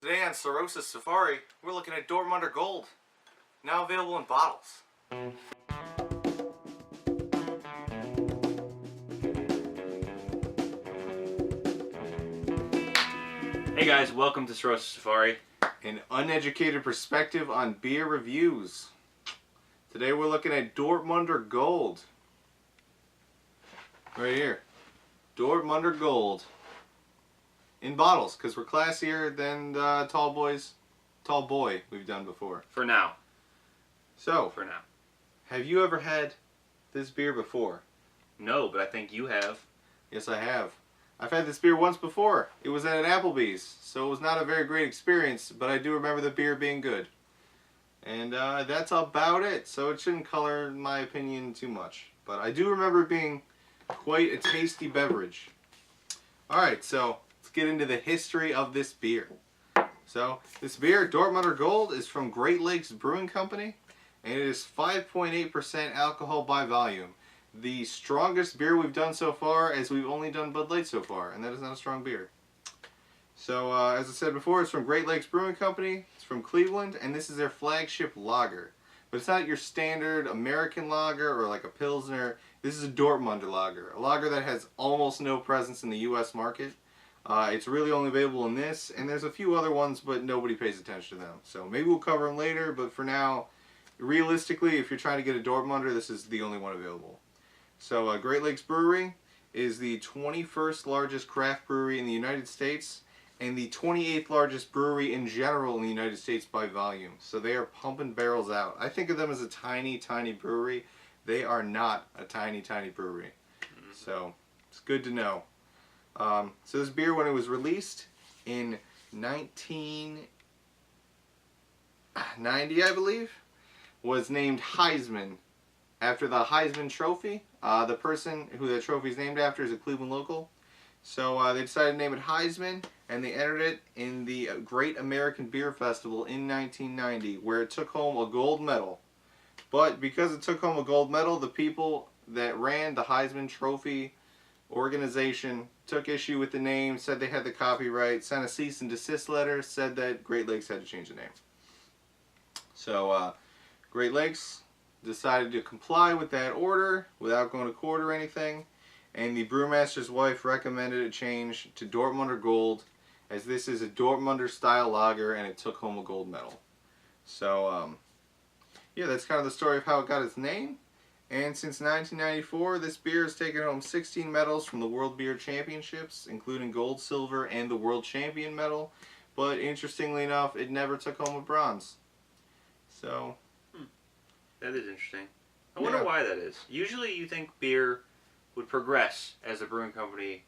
Today on Cirrhosis Safari, we're looking at Dortmunder Gold, now available in bottles. Hey guys, welcome to Cirrhosis Safari. An uneducated perspective on beer reviews. Today we're looking at Dortmunder Gold. Right here. Dortmunder Gold. In bottles, because we're classier than the tall boy we've done before. For now. So, For now. have you ever had this beer before? No, but I think you have. Yes, I have. I've had this beer once before. It was at an Applebee's, so it was not a very great experience, but I do remember the beer being good. And that's about it, so it shouldn't color my opinion too much. But I do remember it being quite a tasty beverage. Alright, so let's get into the history of this beer. So, this beer, Dortmunder Gold, is from Great Lakes Brewing Company, and it is 5.8% alcohol by volume. The strongest beer we've done so far, as we've only done Bud Light so far, and that is not a strong beer. So, as I said before, it's from Great Lakes Brewing Company, it's from Cleveland, and this is their flagship lager. But it's not your standard American lager or like a Pilsner. This is a Dortmunder Lager, a lager that has almost no presence in the U.S. market. It's really only available in this, and there's a few other ones, but nobody pays attention to them. So maybe we'll cover them later, but for now, realistically, if you're trying to get a Dortmunder, this is the only one available. So Great Lakes Brewery is the 21st largest craft brewery in the United States, and the 28th largest brewery in general in the United States by volume. So they are pumping barrels out. I think of them as a tiny, tiny brewery. They are not a tiny, tiny brewery. So it's good to know. So this beer, when it was released in 1990, I believe, was named Heisman after the Heisman Trophy. The person who the trophy is named after is a Cleveland local. So they decided to name it Heisman, and they entered it in the Great American Beer Festival in 1990, where it took home a gold medal. But because it took home a gold medal, the people that ran the Heisman Trophy organization took issue with the name, said they had the copyright, sent a cease and desist letter, said that Great Lakes had to change the name. So Great Lakes decided to comply with that order without going to court or anything, and the brewmaster's wife recommended a change to Dortmunder Gold, as this is a Dortmunder style lager and it took home a gold medal. So yeah, that's kind of the story of how it got its name. And since 1994, this beer has taken home 16 medals from the World Beer Championships, including gold, silver, and the World Champion medal. But interestingly enough, it never took home a bronze. So That is interesting. I wonder why that is. Usually you think beer would progress as the brewing company,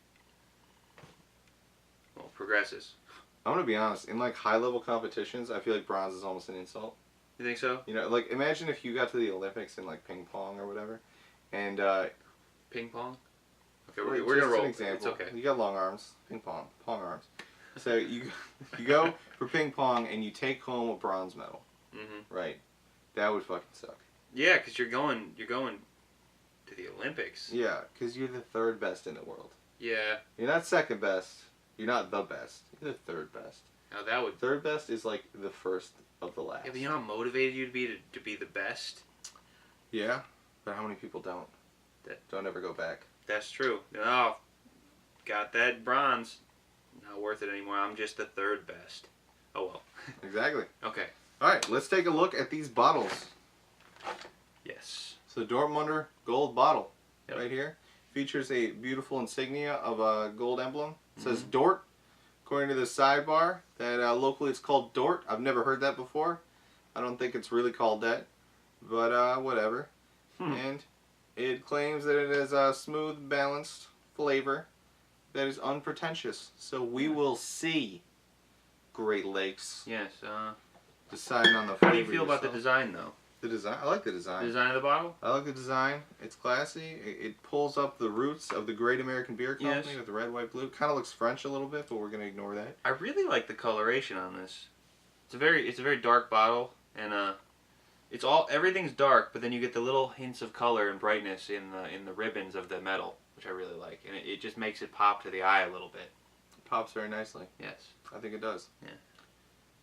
well, progresses. I'm going to be honest, in like high-level competitions, I feel like bronze is almost an insult. You think so? You know, like imagine if you got to the Olympics in like ping pong or whatever, and Ping pong? Okay, we're we're gonna roll. An example. It's okay. You got long arms, pong arms. So you go for ping pong and you take home a bronze medal. Right? That would fucking suck. Yeah, because you're going to the Olympics. Yeah, because you're the third best in the world. Yeah. You're not second best. You're not the best. You're the third best. Now that would. Third best is like the first of the last. Yeah, but you know how motivated you'd be to be the best. Yeah, but how many people don't? Don't ever go back. That's true. Oh, got that bronze. Not worth it anymore. I'm just the third best. Oh well. Exactly. Okay. All right, let's take a look at these bottles. Yes. So the Dortmunder Gold bottle, Yep. right here, features a beautiful insignia of a gold emblem. It says Dort. According to the sidebar, that locally it's called Dort. I've never heard that before. I don't think it's really called that, but whatever. And it claims that it has a smooth, balanced flavor that is unpretentious. So we will see, Great Lakes. Yes. Deciding on the flavor. How do you feel about the design, though? The design? I like the design. The design of the bottle? I like the design. It's classy. It pulls up the roots of the Great American Beer Company with the red, white, blue. Kind of looks French a little bit, but we're gonna ignore that. I really like the coloration on this. It's a very dark bottle, and everything's dark, but then you get the little hints of color and brightness in the ribbons of the metal, which I really like, and it just makes it pop to the eye a little bit. It pops very nicely. Yes. I think it does. Yeah.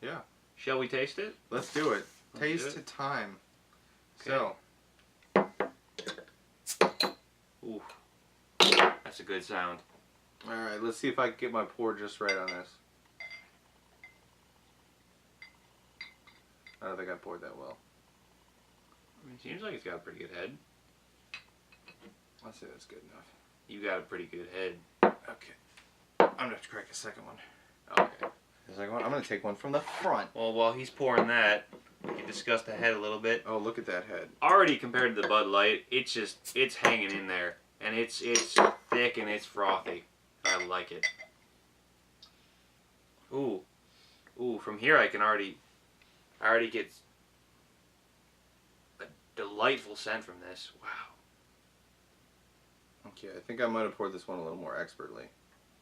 Yeah. Shall we taste it? Let's do it. Let's do Taste time. Okay. So. Ooh. That's a good sound. Alright, let's see if I can get my pour just right on this. I don't think I poured that well. I mean, it seems like it's got a pretty good head. I'll say that's good enough. You got a pretty good head. Okay. I'm gonna have to crack a second one. Okay. The second one? I'm gonna take one from the front. Well, while he's pouring that, we can discuss the head a little bit. Oh, look at that head. Already compared to the Bud Light, it's hanging in there. And it's thick and it's frothy. I like it. Ooh. Ooh, from here I already get a delightful scent from this. Wow. Okay, I think I might have poured this one a little more expertly.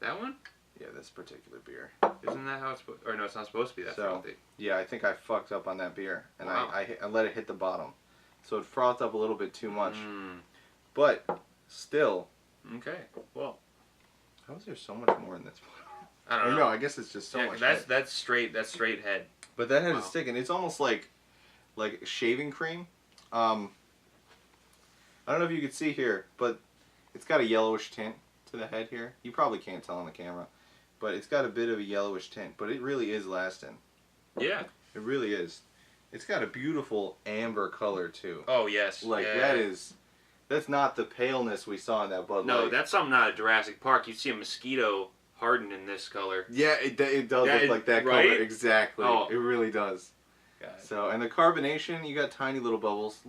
That one? Yeah, this particular beer. Isn't that how it's supposed? Or no, it's not supposed to be that frothy. Yeah, I think I fucked up on that beer, and Wow. I let it hit the bottom, so it frothed up a little bit too much. Mm. But still, Okay. Well, how is there so much more in this one? I don't Or know. no, I guess it's just so Yeah, much. that's straight head. But that head Wow. is sticking. It's almost like shaving cream. I don't know if you can see here, but it's got a yellowish tint to the head here. You probably can't tell on the camera, but it's got a bit of a yellowish tint. But it really is lasting. Yeah. It really is. It's got a beautiful amber color too. Oh yes. Like Yeah. that's not the paleness we saw in that Bud Light. No, that's something out of Jurassic Park. You'd see a mosquito hardened in this color. Yeah, it does Yeah, look like that right? color exactly. Oh. It really does. God. So, and the carbonation, you got tiny little bubbles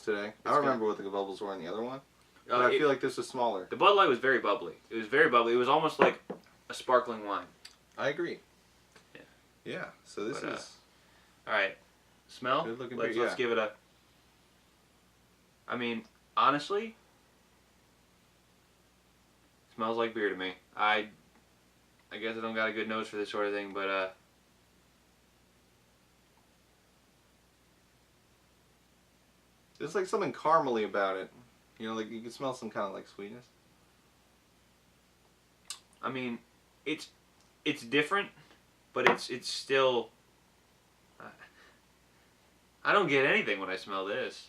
today. I don't good. remember what the bubbles were in the other one, but I feel like this was smaller. The Bud Light was very bubbly. It was very bubbly. It was almost like a sparkling wine. I agree. Yeah. Yeah. So this But, is All right. Smell? good looking Let's beer. give it a... I mean, honestly, smells like beer to me. I guess I don't got a good nose for this sort of thing, but There's like something caramely about it. You know, like you can smell some kind of like sweetness. I mean, it's different, but it's still... I don't get anything when I smell this.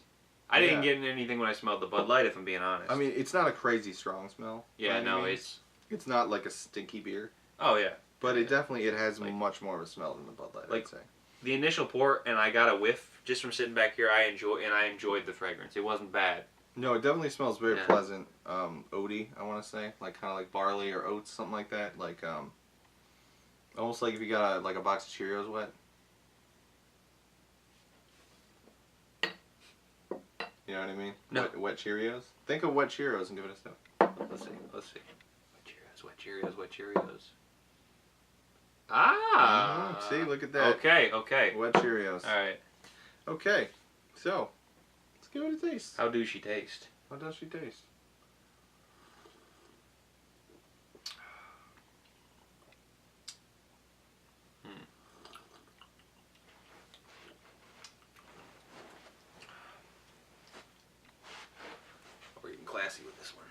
I didn't get anything when I smelled the Bud Light, if I'm being honest. I mean, it's not a crazy strong smell. Yeah, no, it's... It's not like a stinky beer, Oh, yeah. but it definitely has Like- much more of a smell than the Bud Light. Like- I'd say. The initial pour, and I got a whiff just from sitting back here. I enjoyed the fragrance. It wasn't bad. No, it definitely smells very Yeah. pleasant. Oaty, I want to say, like kind of like barley or oats, something like that. Like almost like if you got a box of Cheerios wet. You know what I mean? No. Wet Cheerios. Think of wet Cheerios and give it a sniff. Let's see. Wet Cheerios. Ah! See, look at that. Okay. Wet Cheerios. Alright. Okay, so let's give it a taste. How do she taste? How does she taste? We're getting classy with this one.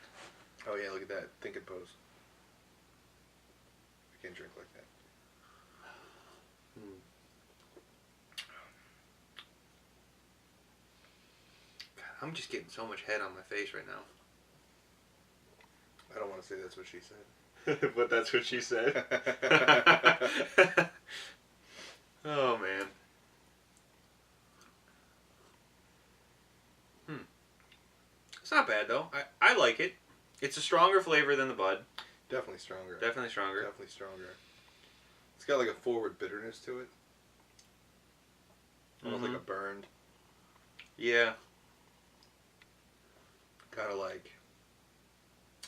Oh yeah, look at that. Think and pose. I can't drink like that. God, I'm just getting so much head on my face right now. I don't want to say that's what she said. But that's what she said. Oh, man. It's not bad, though. I like it. It's a stronger flavor than the Bud. Definitely stronger. Definitely stronger. Definitely stronger. It's got like a forward bitterness to it. Almost like a burned. Yeah. Kind of like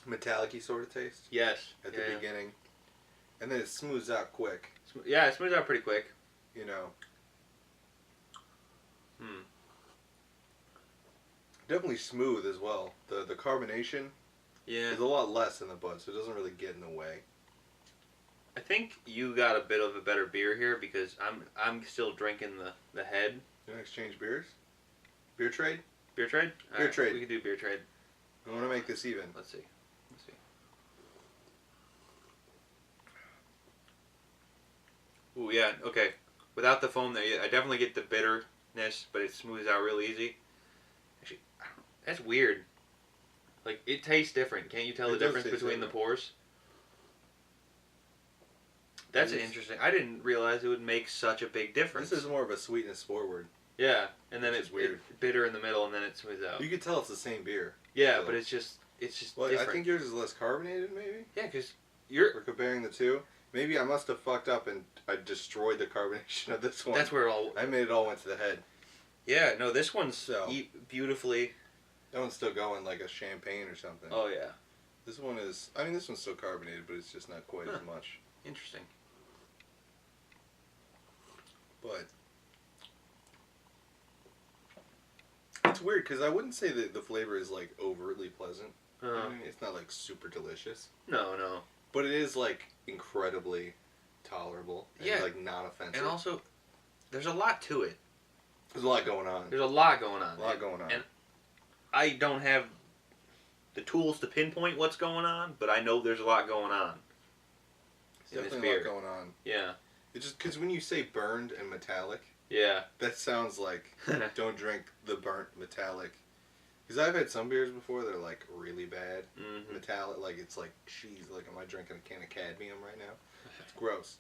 metallic-y sort of taste Yes. at the beginning. And then it smooths out quick, Yeah, it smooths out pretty quick. you know. Definitely smooth as well. The carbonation Yeah. is a lot less in the Bud, so it doesn't really get in the way. I think you got a bit of a better beer here because I'm still drinking the head. You want to exchange beers? Beer trade? Beer trade? Beer trade. We could do beer trade. I want to make this even. Let's see. Ooh, yeah, okay. Without the foam, I definitely get the bitterness, but it smooths out real easy. Actually, that's weird. Like, it tastes different. Can't you tell the difference between the pores? That's interesting. I didn't realize it would make such a big difference. This is more of a sweetness forward. Yeah, and then it's weird. Bitter in the middle, and then it smooths out. You could tell it's the same beer. Yeah, so. But it's just different. I think yours is less carbonated, maybe? Yeah, because we're comparing the two. Maybe I must have fucked up and I destroyed the carbonation of this one. That's where it all... I made it all went to the head. Yeah, no, this one's beautifully... That one's still going like a champagne or something. Oh, yeah. This one is... I mean, this one's still carbonated, but it's just not quite as much. Interesting. But... It's weird, because I wouldn't say that the flavor is, like, overtly pleasant. I mean, it's not, like, super delicious. No. But it is, like, incredibly tolerable. And, like, non-offensive. And also, there's a lot to it. There's a lot going on. There's a lot going on. And I don't have the tools to pinpoint what's going on, but I know there's a lot going on. Definitely a lot going on. Yeah. It's just because when you say burned and metallic, yeah, that sounds like don't drink the burnt metallic. Because I've had some beers before that are like really bad metallic, like it's like cheese. Like, am I drinking a can of cadmium right now? It's gross.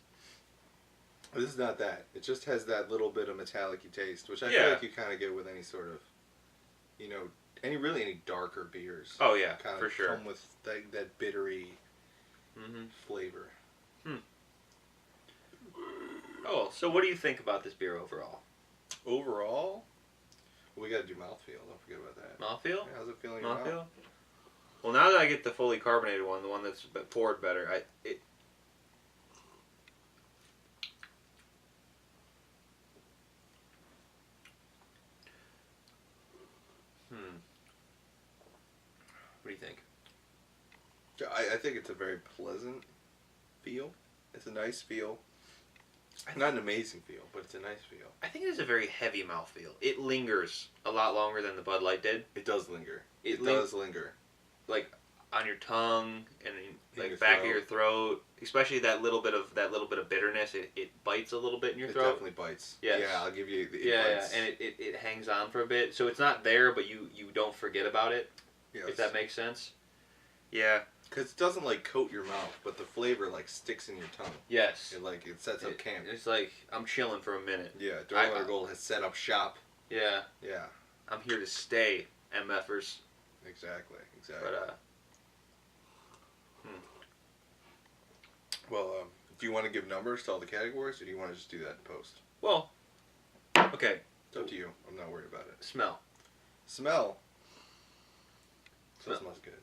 But this is not that. It just has that little bit of metallic-y taste, which I feel like you kind of get with any sort of, you know, any darker beers. Oh yeah, kind of for sure. Come with that bittery flavor. Oh, so what do you think about this beer overall? Overall, we got to do mouthfeel. Don't forget about that. Mouthfeel? Yeah, how's it feeling in your mouth? Well, now that I get the fully carbonated one, the one that's poured better, What do you think? I think it's a very pleasant feel. It's a nice feel. Not an amazing feel, but it's a nice feel. I think it is a very heavy mouthfeel. It lingers a lot longer than the Bud Light did. It does linger. It does linger. Like on your tongue and in back of your throat, especially that little bit of bitterness. It bites a little bit in your throat. It definitely bites. Yes. Yeah, I'll give you. Bites. And it hangs on for a bit, so it's not there, but you don't forget about it. Yes. If that makes sense. Yeah. Because it doesn't like coat your mouth, but the flavor like sticks in your tongue. Yes. It sets up camp. It's like I'm chilling for a minute. Yeah. Dortmunder Gold has set up shop. Yeah. Yeah. I'm here to stay, MFers. Exactly. But Well, do you want to give numbers to all the categories, or do you want to just do that in post? Well. Okay. It's up to you. I'm not worried about it. Smell. That smells good.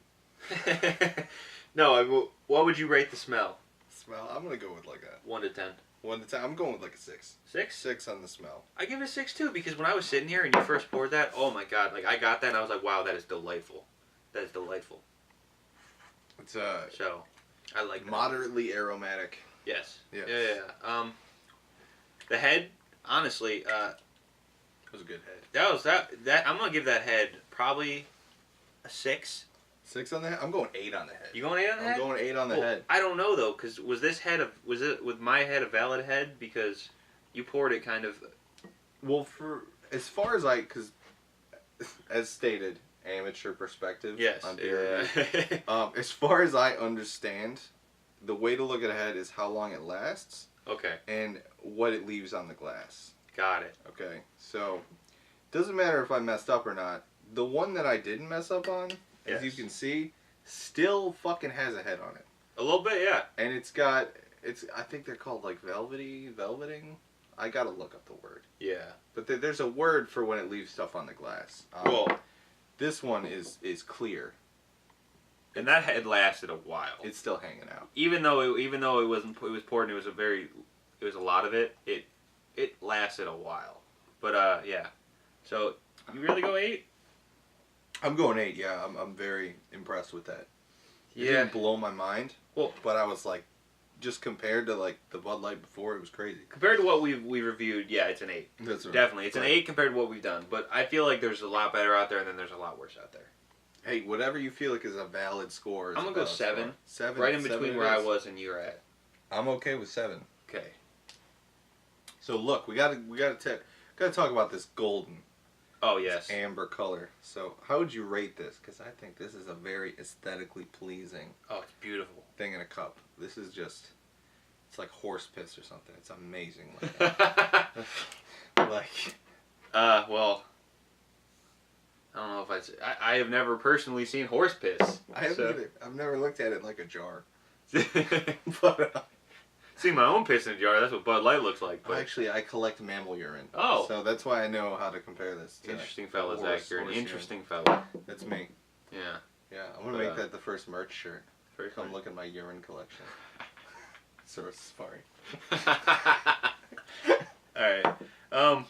No, what would you rate the smell? Smell? I'm going to go with like a... 1 to 10. 1 to 10. I'm going with like a 6. 6? 6 on the smell. I give it a 6 too, because when I was sitting here and you first poured that, oh my god, like I got that and I was like, wow, that is delightful. That is delightful. It's so, I like that. Moderately aromatic. Yes. Yeah. The head, honestly, it was a good head. That I'm going to give that head probably a 6. 6 on the head? I'm going 8 on the head. You going 8 on the head? I'm going 8 on the head. I don't know though, because was it with my head a valid head? Because you poured it kind of. Well, as far as because as stated, amateur perspective. Yes. On beer as far as I understand, the way to look at a head is how long it lasts. Okay. And what it leaves on the glass. Got it. Okay. So, doesn't matter if I messed up or not. The one that I didn't mess up on, as you can see, still fucking has a head on it. A little bit, yeah. And I think they're called like velveting. I gotta look up the word. Yeah. But there's a word for when it leaves stuff on the glass. This one is clear. And that head lasted a while. It's still hanging out. Even though it was poured and it was a lot of it, it lasted a while. But yeah. So you really go 8? I'm going 8, yeah. I'm very impressed with that. It Yeah. didn't blow my mind. Well, but I was like, just compared to like the Bud Light before, it was crazy. Compared to what we reviewed, yeah, it's an 8. That's right. Definitely. It's an 8 compared to what we've done. But I feel like there's a lot better out there and then there's a lot worse out there. Hey, whatever you feel like is a valid score. I'm going to go 7. 7. Right in between where I was and you're at. I'm okay with 7. Okay. So look, we gotta talk about this golden, Oh yes. amber color. So how would you rate this? Because I think this is a very aesthetically pleasing Oh, it's beautiful. thing in a cup. This is just, it's like horse piss or something. It's amazing. Like, Well, I don't know if I have never personally seen horse piss. I haven't so. either. I've never looked at it like a jar. But see my own piss in a jar. That's what Bud Light looks like. But Actually, I collect mammal urine. Oh. So that's why I know how to compare this to interesting fellow, horse- Zach. You're an horse interesting fellow. urine. That's me. Yeah. Yeah, I'm gonna make that the first merch shirt. Very Come funny. look at my urine collection. Cirrhosis Safari. All right.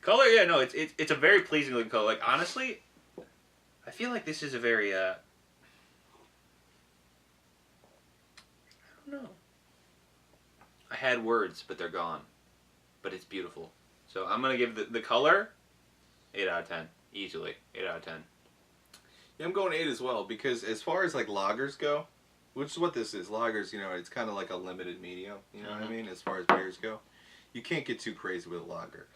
Color, yeah, no, it's a very pleasing looking color. Like honestly, I feel like this is a very I don't know. I had words, but they're gone. But it's beautiful. So I'm gonna give the color 8 out of 10 easily. 8 out of 10. Yeah, I'm going 8 as well because as far as like lagers go, which is what this is, lagers, you know, it's kind of like a limited medium. You know what I mean? As far as beers go, you can't get too crazy with a lager.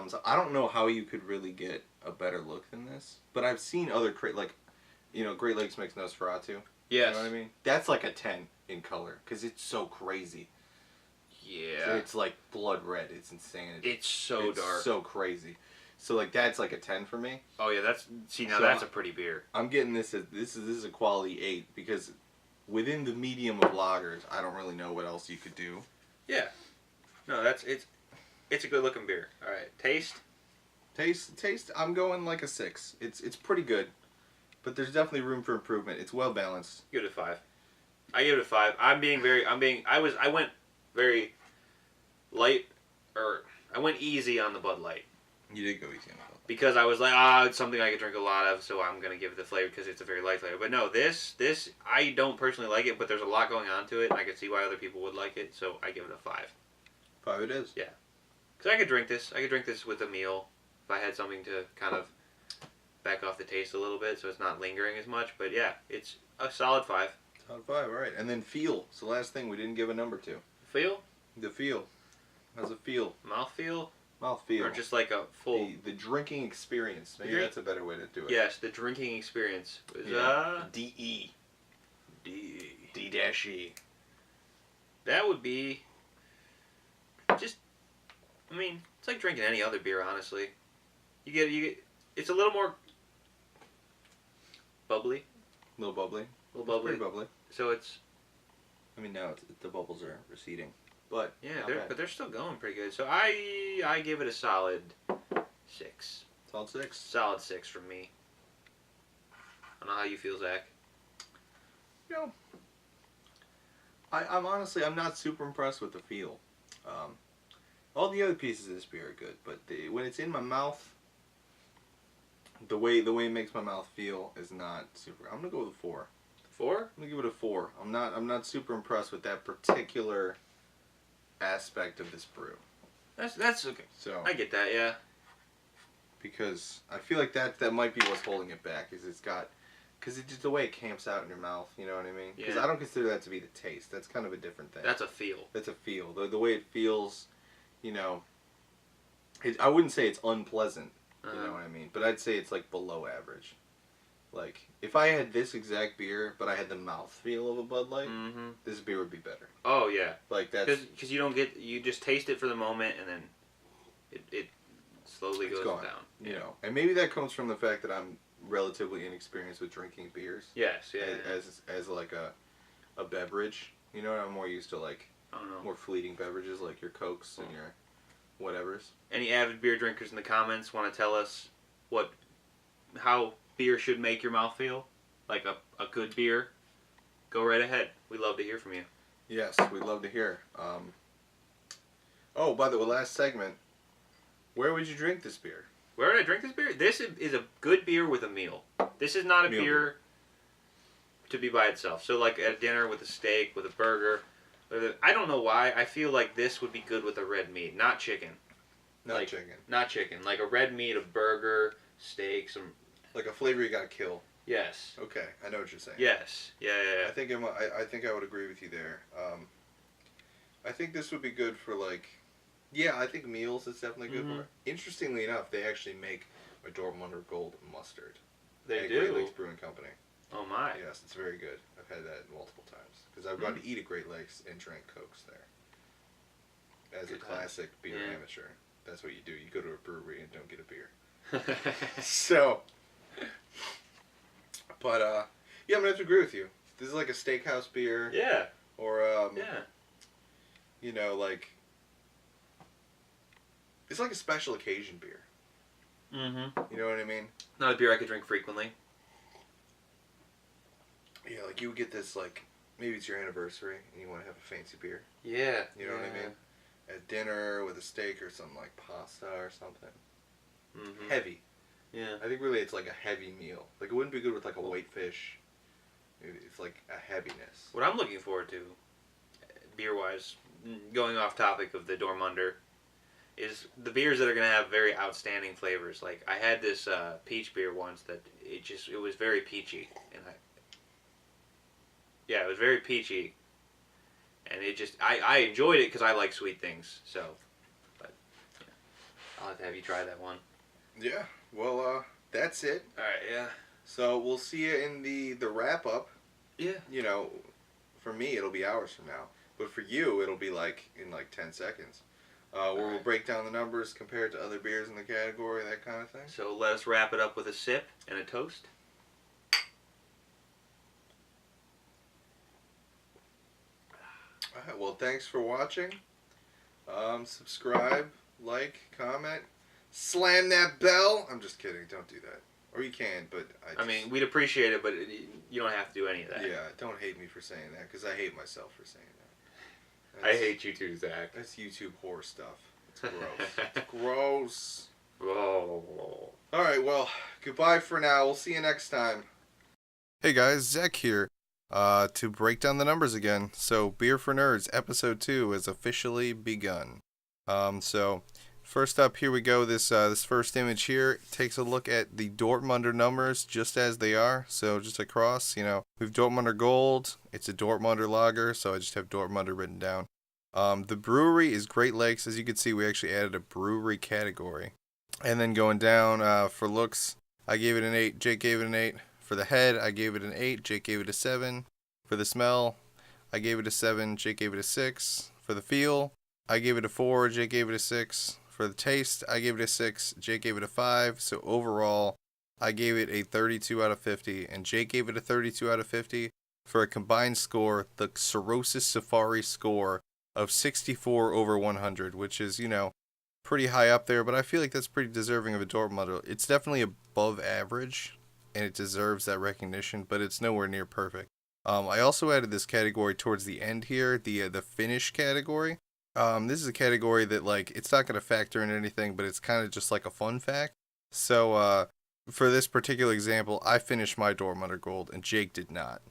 So I don't know how you could really get a better look than this, but I've seen other like, you know, Great Lakes makes Nosferatu. Yes. You know what I mean? That's like a 10 in color because it's so crazy. Yeah. It's like blood red. It's insanity. It's so It's dark. so crazy. So like that's like a 10 for me. Oh yeah, that's now So that's a pretty beer. I'm getting this as this is a quality 8 because within the medium of lagers, I don't really know what else you could do. Yeah. No, it's a good looking beer. All right, taste. Taste. I'm going like a 6. It's pretty good, but there's definitely room for improvement. It's well balanced. Give it a 5. I give it a 5. I went very light, or I went easy on the Bud Light You did go easy on that. because I was like, it's something I could drink a lot of, so I'm gonna give it the flavor because it's a very light flavor. But no, this I don't personally like it, but there's a lot going on to it, and I can see why other people would like it, so I give it a 5. 5 it is. Yeah. Because I could drink this. I could drink this with a meal if I had something to kind of back off the taste a little bit, so it's not lingering as much. But yeah, it's a solid 5. Solid 5. All right, and then feel. It's the last thing we didn't give a number to. Feel? The feel. How's it feel? Mouth feel? Mouth feel. Or just like a full... The drinking experience. Maybe that's a better way to do it. Yes, the drinking experience. Was, D-E. D. D-E. That would be... just... I mean, it's like drinking any other beer, honestly. You get... It's a little more... bubbly. A little bubbly. A little bubbly. Pretty bubbly. So it's... I mean, now the bubbles are receding. But Yeah, not bad. but they're still going pretty good. So I give it a solid 6. Solid 6. Solid 6 from me. I don't know how you feel, Zach. You know, I'm honestly, I'm not super impressed with the feel. All the other pieces of this beer are good, but when it's in my mouth, the way it makes my mouth feel is not super. I'm gonna go with a 4. 4? I'm gonna give it a 4. I'm not super impressed with that particular aspect of this brew. That's okay. So I get that, yeah. because I feel like that might be what's holding it back. Is it's got, because it's just the way it camps out in your mouth. You know what I mean? Because Yeah. I don't consider that to be the taste. That's kind of a different thing. That's a feel. That's a feel. The way it feels, you know. I wouldn't say it's unpleasant. You know what I mean? But I'd say it's like below average. Like if I had this exact beer, but I had the mouth feel of a Bud Light, this beer would be better. Oh yeah. Like that's because you just taste it for the moment and then it slowly goes gone, down. You know, and maybe that comes from the fact that I'm relatively inexperienced with drinking beers. Yes. Yeah. As like a beverage, you know, I'm more used to like I don't know. more fleeting beverages like your Cokes and your whatevers. Any avid beer drinkers in the comments want to tell us how beer should make your mouth feel? Like a good beer? Go right ahead. We'd love to hear from you. Yes, we'd love to hear. Oh, by the way, last segment. Where would you drink this beer? Where would I drink this beer? This is a good beer with a meal. This is not a Meal beer to be by itself. So like at dinner with a steak, with a burger. I don't know why. I feel like this would be good with a red meat, not chicken. Not chicken. Not chicken. Like a red meat, a burger, steak, some... Like a flavor you gotta kill. Yes. Okay, I know what you're saying. Yes. Yeah. I think I would agree with you there. I think this would be good for like Yeah, I think meals is definitely good Mhm. for it. Interestingly enough, they actually make a Dortmunder Gold mustard. They at do. Great Lakes Brewing Company. Oh my. Yes, it's very good. I've had that multiple times because I've gone to eat at Great Lakes and drank Cokes there. As Good a classic beer Yeah. amateur, that's what you do. You go to a brewery and don't get a beer. So, but yeah, I'm gonna have to agree with you. This is like a steakhouse beer, Yeah. or Yeah. you know, like it's like a special occasion beer. Mm-hmm. You know what I mean? Not a beer I could drink frequently. Yeah, like you would get this like maybe it's your anniversary and you want to have a fancy beer. Yeah. You know what I mean? At dinner with a steak or something like pasta or something. Mm-hmm. Heavy. Yeah. I think really it's like a heavy meal. Like it wouldn't be good with like a whitefish. It's like a heaviness. What I'm looking forward to, beer-wise, going off topic of the Dortmunder, is the beers that are going to have very outstanding flavors. Like, I had this peach beer once that it was very peachy. Yeah, it was very peachy. And I enjoyed it because I like sweet things. So, but, yeah. I'll have to have you try that one. Yeah. Well, that's it. Alright, yeah. So we'll see you in the wrap up. Yeah. You know, for me it'll be hours from now, but for you it'll be like in like 10 seconds. Where we'll break down the numbers compared to other beers in the category, that kind of thing. So let us wrap it up with a sip and a toast. Alright, well, thanks for watching. Subscribe, like, comment, slam that bell. I'm just kidding, don't do that. Or you can, but I mean, we'd appreciate it, but you don't have to do any of that. Yeah, don't hate me for saying that, because I hate myself for saying that. I hate you too, Zach. That's YouTube horror stuff. It's gross. It's gross. Oh. Alright, well, goodbye for now. We'll see you next time. Hey guys, Zach here. To break down the numbers again. So, Beer for Nerds, episode 2 has officially begun. So, first up, here we go. This first image here takes a look at the Dortmunder numbers just as they are. So, just across, you know, we've Dortmunder Gold. It's a Dortmunder Lager, so I just have Dortmunder written down. The brewery is Great Lakes. As you can see, we actually added a brewery category. And then going down for looks, I gave it an 8. Jake gave it an 8. For the head, I gave it an 8. Jake gave it a 7. For the smell, I gave it a 7. Jake gave it a 6. For the feel, I gave it a 4. Jake gave it a 6. For the taste, I gave it a 6. Jake gave it a 5. So overall, I gave it a 32 out of 50. And Jake gave it a 32 out of 50. For a combined score, the Cirrhosis Safari score of 64 over 100, which is, you know, pretty high up there. But I feel like that's pretty deserving of a Dortmunder. It's definitely above average, and it deserves that recognition, but it's nowhere near perfect. I also added this category towards the end here, the finish category. This is a category that, like, it's not going to factor in anything, but it's kind of just like a fun fact. So, for this particular example, I finished my Dortmunder Gold, and Jake did not.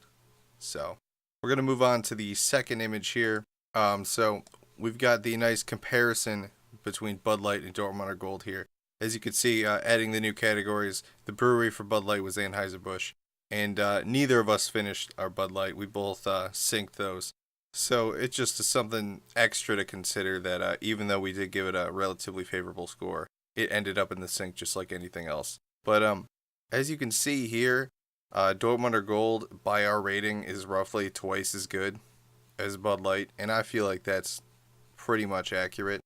So, we're going to move on to the second image here. So, we've got the nice comparison between Bud Light and Dortmunder Gold here. As you can see, adding the new categories, the brewery for Bud Light was Anheuser-Busch. And neither of us finished our Bud Light. We both synced those. So it's just something extra to consider that even though we did give it a relatively favorable score, it ended up in the sink just like anything else. But as you can see here, Dortmunder Gold, by our rating, is roughly twice as good as Bud Light. And I feel like that's pretty much accurate.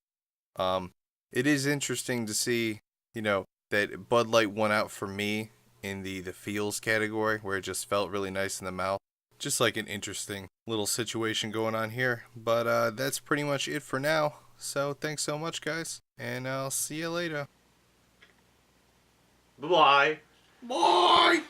It is interesting to see, you know, that Bud Light won out for me in the feels category, where it just felt really nice in the mouth. Just like an interesting little situation going on here. But that's pretty much it for now. So thanks so much, guys, and I'll see you later. Bye. Bye!